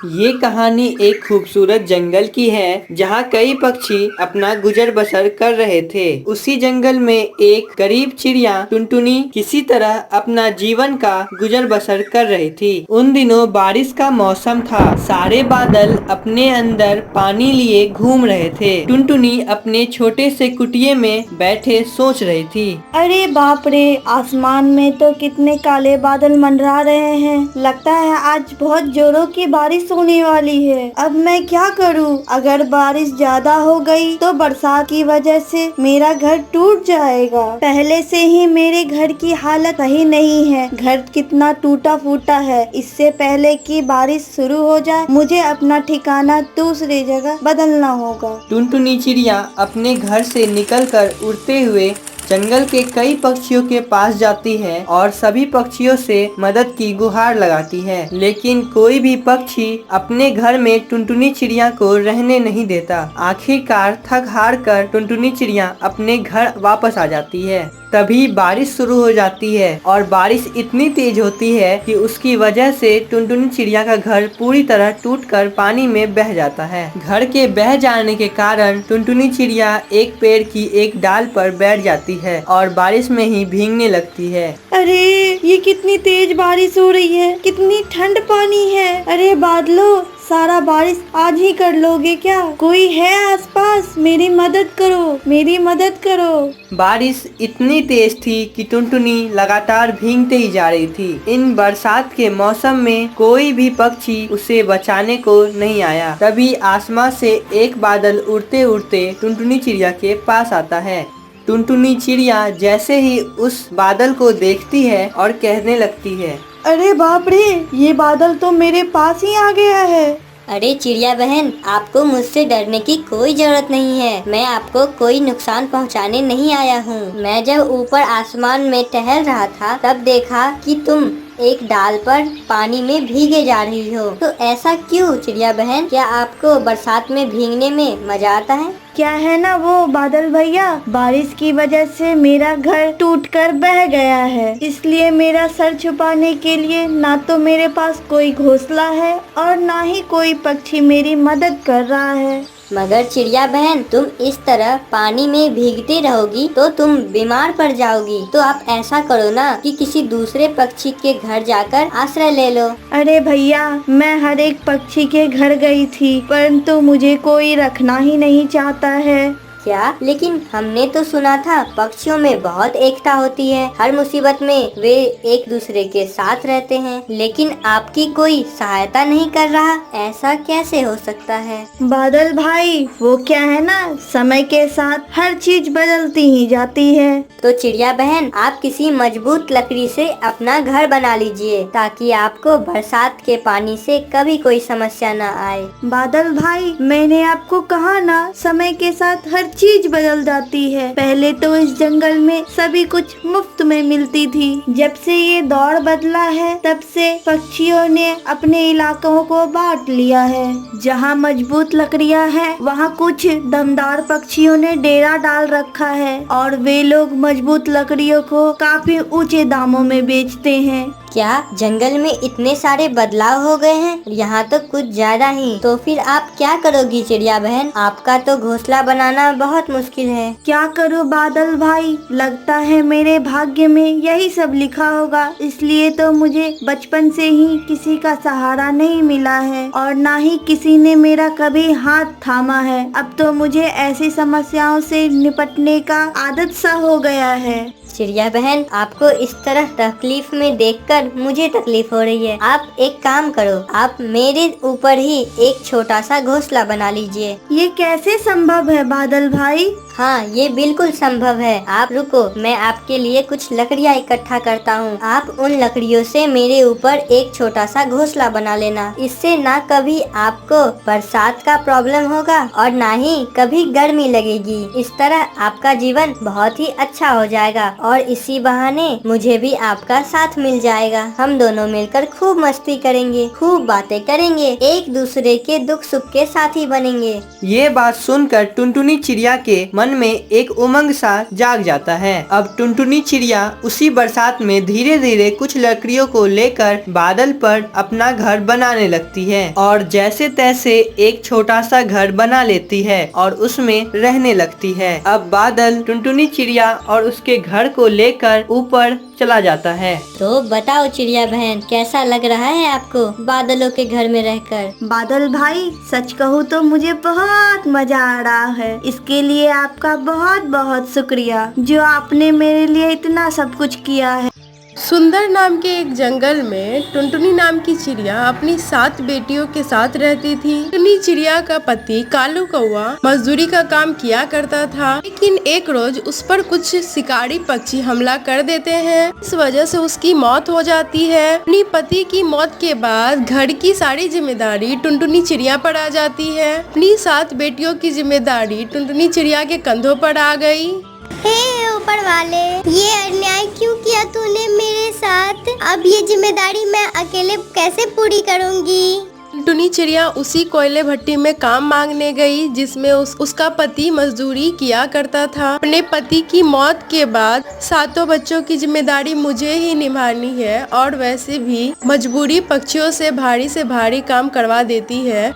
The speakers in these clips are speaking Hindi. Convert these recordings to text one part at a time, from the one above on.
ये कहानी एक खूबसूरत जंगल की है जहाँ कई पक्षी अपना गुजर बसर कर रहे थे। उसी जंगल में एक गरीब चिड़िया टुनटुनी किसी तरह अपना जीवन का गुजर बसर कर रही थी। उन दिनों बारिश का मौसम था। सारे बादल अपने अंदर पानी लिए घूम रहे थे। टुनटुनी अपने छोटे से कुटिये में बैठे सोच रही थी। अरे बाप रे, आसमान में तो कितने काले बादल मंडरा रहे हैं। लगता है आज बहुत जोरों की बारिश होने वाली है। अब मैं क्या करूं? अगर बारिश ज्यादा हो गई तो बरसात की वजह से मेरा घर टूट जाएगा। पहले से ही मेरे घर की हालत सही नहीं है। घर कितना टूटा फूटा है। इससे पहले कि बारिश शुरू हो जाए मुझे अपना ठिकाना दूसरी जगह बदलना होगा। टुनटुनी चिड़िया अपने घर से निकलकर उड़ते हुए जंगल के कई पक्षियों के पास जाती है और सभी पक्षियों से मदद की गुहार लगाती है, लेकिन कोई भी पक्षी अपने घर में टुनटुनी चिड़िया को रहने नहीं देता। आखिरकार थक हार कर टुनटुनी चिड़िया अपने घर वापस आ जाती है। तभी बारिश शुरू हो जाती है और बारिश इतनी तेज होती है कि उसकी वजह से टुनटुनी चिड़िया का घर पूरी तरह टूटकर पानी में बह जाता है। घर के बह जाने के कारण टुनटुनी चिड़िया एक पेड़ की एक डाल पर बैठ जाती है और बारिश में ही भीगने लगती है। अरे ये कितनी तेज बारिश हो रही है, कितनी ठंड पानी है। अरे बादलों, सारा बारिश आज ही कर लोगे क्या? कोई है आसपास? मेरी मदद करो, मेरी मदद करो। बारिश इतनी तेज थी कि टुनटुनी लगातार भीगते ही जा रही थी। इन बरसात के मौसम में कोई भी पक्षी उसे बचाने को नहीं आया। तभी आसमान से एक बादल उड़ते उड़ते टुनटुनी चिड़िया के पास आता है। टुनटुनी चिड़िया जैसे ही उस बादल को देखती है और कहने लगती है, अरे बाप रे, ये बादल तो मेरे पास ही आ गया है। अरे चिड़िया बहन, आपको मुझसे डरने की कोई जरूरत नहीं है। मैं आपको कोई नुकसान पहुंचाने नहीं आया हूँ। मैं जब ऊपर आसमान में टहल रहा था तब देखा कि तुम एक डाल पर पानी में भीगे जा रही हो। तो ऐसा क्यों चिड़िया बहन? क्या आपको बरसात में भीगने में मजा आता है? क्या है ना वो बादल भैया, बारिश की वजह से मेरा घर टूटकर बह गया है। इसलिए मेरा सर छुपाने के लिए ना तो मेरे पास कोई घोंसला है और ना ही कोई पक्षी मेरी मदद कर रहा है। मगर चिड़िया बहन, तुम इस तरह पानी में भीगती रहोगी तो तुम बीमार पड़ जाओगी। तो आप ऐसा करो ना कि किसी दूसरे पक्षी के घर जाकर आश्रय ले लो। अरे भैया, मैं हर एक पक्षी के घर गई थी, परंतु मुझे कोई रखना ही नहीं चाहता है। क्या? लेकिन हमने तो सुना था पक्षियों में बहुत एकता होती है। हर मुसीबत में वे एक दूसरे के साथ रहते हैं, लेकिन आपकी कोई सहायता नहीं कर रहा। ऐसा कैसे हो सकता है? बादल भाई, वो क्या है ना, समय के साथ हर चीज बदलती ही जाती है। तो चिड़िया बहन, आप किसी मजबूत लकड़ी से अपना घर बना लीजिए ताकि आपको बरसात के पानी से कभी कोई समस्या न आए। बादल भाई, मैंने आपको कहा ना, समय के साथ हर चीज बदल जाती है। पहले तो इस जंगल में सभी कुछ मुफ्त में मिलती थी। जब से ये दौर बदला है तब से पक्षियों ने अपने इलाकों को बांट लिया है। जहाँ मजबूत लकड़ियाँ हैं, वहाँ कुछ दमदार पक्षियों ने डेरा डाल रखा है और वे लोग मजबूत लकड़ियों को काफी ऊंचे दामों में बेचते हैं। क्या जंगल में इतने सारे बदलाव हो गए हैं? यहाँ तो कुछ ज्यादा ही। तो फिर आप क्या करोगी चिड़िया बहन? आपका तो घोंसला बनाना बहुत मुश्किल है। क्या करूँ बादल भाई, लगता है मेरे भाग्य में यही सब लिखा होगा। इसलिए तो मुझे बचपन से ही किसी का सहारा नहीं मिला है और ना ही किसी ने मेरा कभी हाथ थामा है। अब तो मुझे ऐसी समस्याओं से निपटने का आदत सा हो गया है। चिड़िया बहन, आपको इस तरह तकलीफ में देखकर मुझे तकलीफ हो रही है। आप एक काम करो, आप मेरे ऊपर ही एक छोटा सा घोंसला बना लीजिए। ये कैसे संभव है बादल भाई? हाँ, ये बिल्कुल संभव है। आप रुको, मैं आपके लिए कुछ लकड़ियाँ इकट्ठा करता हूँ। आप उन लकड़ियों से मेरे ऊपर एक छोटा सा घोंसला बना लेना। इससे ना कभी आपको बरसात का प्रॉब्लम होगा और ना ही कभी गर्मी लगेगी। इस तरह आपका जीवन बहुत ही अच्छा हो जाएगा और इसी बहाने मुझे भी आपका साथ मिल जाएगा। हम दोनों मिलकर खूब मस्ती करेंगे, खूब बातें करेंगे, एक दूसरे के दुख सुख के साथी बनेंगे। ये बात सुनकर टुनटुनी चिड़िया के मन में एक उमंग सा जाग जाता है। अब टुनटुनी चिड़िया उसी बरसात में धीरे धीरे कुछ लकड़ियों को लेकर बादल पर अपना घर बनाने लगती है और जैसे तैसे एक छोटा सा घर बना लेती है और उसमें रहने लगती है। अब बादल टुनटुनी चिड़िया और उसके घर को लेकर ऊपर चला जाता है। तो बताओ चिड़िया बहन, कैसा लग रहा है आपको बादलों के घर में रहकर? बादल भाई, सच कहूँ तो मुझे बहुत मजा आ रहा है। इसके लिए आपका बहुत बहुत शुक्रिया जो आपने मेरे लिए इतना सब कुछ किया है। सुंदर नाम के एक जंगल में टुनटुनी नाम की चिड़िया अपनी 7 बेटियों के साथ रहती थी। टुनटुनी चिड़िया का पति कालू कौआ मजदूरी का काम किया करता था, लेकिन एक रोज उस पर कुछ शिकारी पक्षी हमला कर देते हैं। इस वजह से उसकी मौत हो जाती है। अपनी पति की मौत के बाद घर की सारी जिम्मेदारी टुनटुनी चिड़िया पर आ जाती है। अपनी 7 बेटियों की जिम्मेदारी टुनटुनी चिड़िया के कंधों पर आ गई। हे ऊपर वाले, ये अन्याय क्यों किया तूने मेरे साथ? अब ये जिम्मेदारी मैं अकेले कैसे पूरी करूंगी? टुनटुनी चिड़िया उसी कोयले भट्टी में काम मांगने गई जिसमें उसका पति मजदूरी किया करता था। अपने पति की मौत के बाद 7 बच्चों की जिम्मेदारी मुझे ही निभानी है और वैसे भी मजबूरी पक्षियों से भारी काम करवा देती है।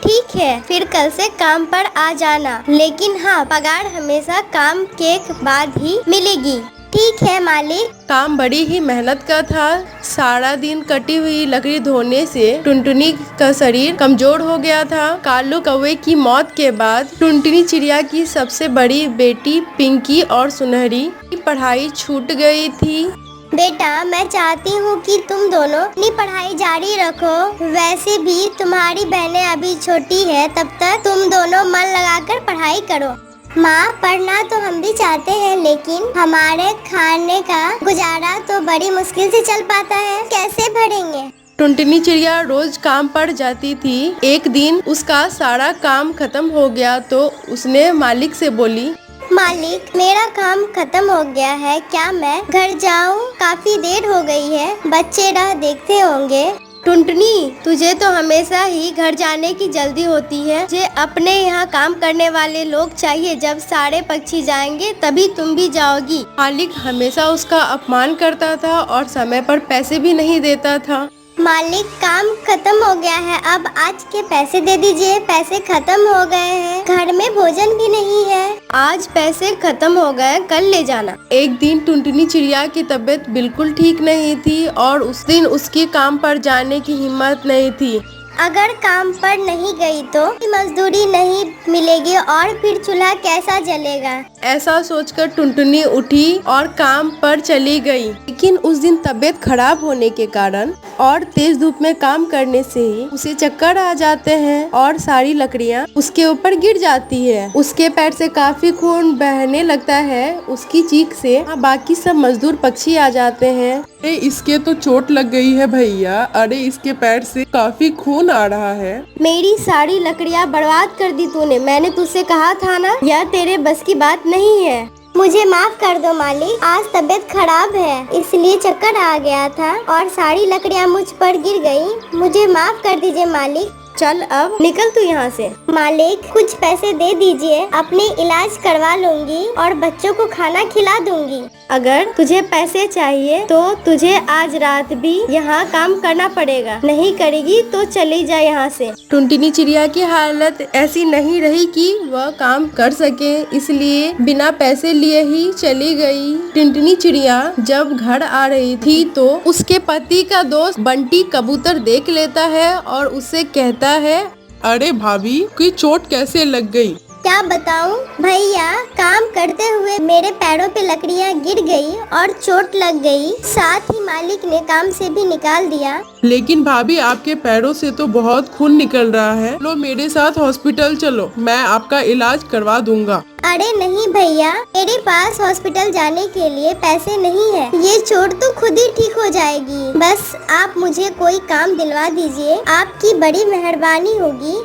ठीक है, फिर कल से काम पर आ जाना, लेकिन हाँ, पगार हमेशा काम के बाद ही मिलेगी। ठीक है मालिक। काम बड़ी ही मेहनत का था। सारा दिन कटी हुई लकड़ी धोने से टुनटुनी का शरीर कमजोर हो गया था। कालू कौवे की मौत के बाद टुनटुनी चिड़िया की सबसे बड़ी बेटी पिंकी और सुनहरी की पढ़ाई छूट गई थी। बेटा, मैं चाहती हूँ कि तुम दोनों अपनी पढ़ाई जारी रखो। वैसे भी तुम्हारी बहनें अभी छोटी है, तब तक तुम दोनों मन लगाकर पढ़ाई करो। माँ, पढ़ना तो हम भी चाहते हैं, लेकिन हमारे खाने का गुजारा तो बड़ी मुश्किल से चल पाता है। कैसे भरेंगे? टुनटुनी चिड़िया रोज काम पर जाती थी। एक दिन उसका सारा काम खत्म हो गया तो उसने मालिक से बोली, मालिक, मेरा काम खत्म हो गया है, क्या मैं घर जाऊं? काफी देर हो गई है, बच्चे राह देखते होंगे। टुनटुनी, तुझे तो हमेशा ही घर जाने की जल्दी होती है। मुझे अपने यहाँ काम करने वाले लोग चाहिए। जब सारे पक्षी जाएंगे तभी तुम भी जाओगी। मालिक हमेशा उसका अपमान करता था और समय पर पैसे भी नहीं देता था। मालिक, काम खत्म हो गया है, अब आज के पैसे दे दीजिए। पैसे खत्म हो गए हैं, घर में भोजन भी नहीं है। आज पैसे खत्म हो गए, कल ले जाना। एक दिन टुनटुनी चिड़िया की तबीयत बिल्कुल ठीक नहीं थी और उस दिन उसकी काम पर जाने की हिम्मत नहीं थी। अगर काम पर नहीं गई तो मजदूरी नहीं मिलेगी और फिर चूल्हा कैसा जलेगा? ऐसा सोचकर टुनटुनी उठी और काम पर चली गई। लेकिन उस दिन तबीयत खराब होने के कारण और तेज धूप में काम करने से ही उसे चक्कर आ जाते हैं और सारी लकड़ियाँ उसके ऊपर गिर जाती है। उसके पैर से काफी खून बहने लगता है। उसकी चीख से बाकी सब मजदूर पक्षी आ जाते हैं। अरे इसके तो चोट लग गई है भैया। अरे इसके पैर से काफी खून आ रहा है। मेरी सारी लकड़ियाँ बर्बाद कर दी तूने। मैंने तुझसे कहा था ना, यह तेरे बस की बात नहीं है। मुझे माफ कर दो मालिक, आज तबीयत खराब है इसलिए चक्कर आ गया था और सारी लकड़ियाँ मुझ पर गिर गई। मुझे माफ कर दीजिए मालिक। चल अब निकल तू यहाँ से। मालिक, कुछ पैसे दे दीजिए, अपनी इलाज करवा लूंगी और बच्चों को खाना खिला दूंगी। अगर तुझे पैसे चाहिए तो तुझे आज रात भी यहाँ काम करना पड़ेगा। नहीं करेगी तो चली जा यहाँ से। टुनटुनी चिड़िया की हालत ऐसी नहीं रही कि वह काम कर सके, इसलिए बिना पैसे लिए ही चली गई। टुनटुनी चिड़िया जब घर आ रही थी तो उसके पति का दोस्त बंटी कबूतर देख लेता है और उससे कहता है, अरे भाभी, की चोट कैसे लग गई? क्या बताऊं भैया, काम करते हुए मेरे पैरों पे लकड़ियां गिर गई और चोट लग गई। साथ ही मालिक ने काम से भी निकाल दिया। लेकिन भाभी, आपके पैरों से तो बहुत खून निकल रहा है। लो मेरे साथ हॉस्पिटल चलो, मैं आपका इलाज करवा दूंगा। अरे नहीं भैया, मेरे पास हॉस्पिटल जाने के लिए पैसे नहीं है। ये चोट तो खुद ही ठीक हो जाएगी। बस आप मुझे कोई काम दिलवा दीजिए, आपकी बड़ी मेहरबानी होगी।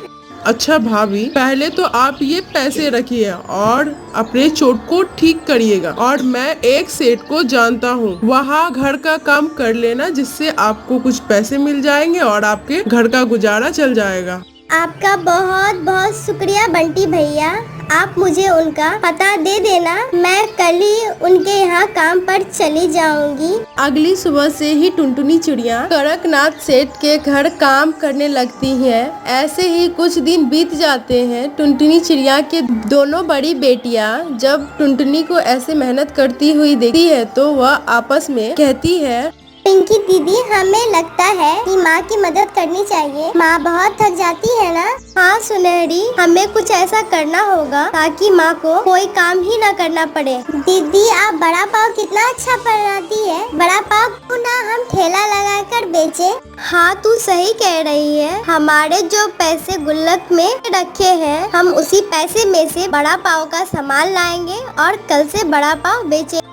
अच्छा भाभी, पहले तो आप ये पैसे रखिए और अपने चोट को ठीक करिएगा। और मैं एक सेठ को जानता हूँ, वहाँ घर का काम कर लेना, जिससे आपको कुछ पैसे मिल जाएंगे और आपके घर का गुजारा चल जाएगा। आपका बहुत बहुत शुक्रिया बंटी भैया, आप मुझे उनका पता दे देना, मैं कल ही उनके यहाँ काम पर चली जाऊंगी। अगली सुबह से ही टुनटुनी चिड़िया कड़कनाथ सेठ के घर काम करने लगती है। ऐसे ही कुछ दिन बीत जाते हैं। टुनटुनी चिड़िया के दोनों बड़ी बेटियां जब टुनटुनी को ऐसे मेहनत करती हुई देखती है तो वह आपस में कहती है, पिंकी दीदी, हमें लगता है कि माँ की मदद करनी चाहिए। माँ बहुत थक जाती है ना। हाँ सुनहरी, हमें कुछ ऐसा करना होगा ताकि माँ को कोई काम ही ना करना पड़े। दीदी, आप बड़ा पाव कितना अच्छा बनाती है। बड़ा पाव को ना हम ठेला लगाकर बेचे। हाँ, तू सही कह रही है। हमारे जो पैसे गुल्लक में रखे हैं, हम उसी पैसे में से बड़ा पाव का सामान लाएंगे और कल से बड़ा पाव बेचे।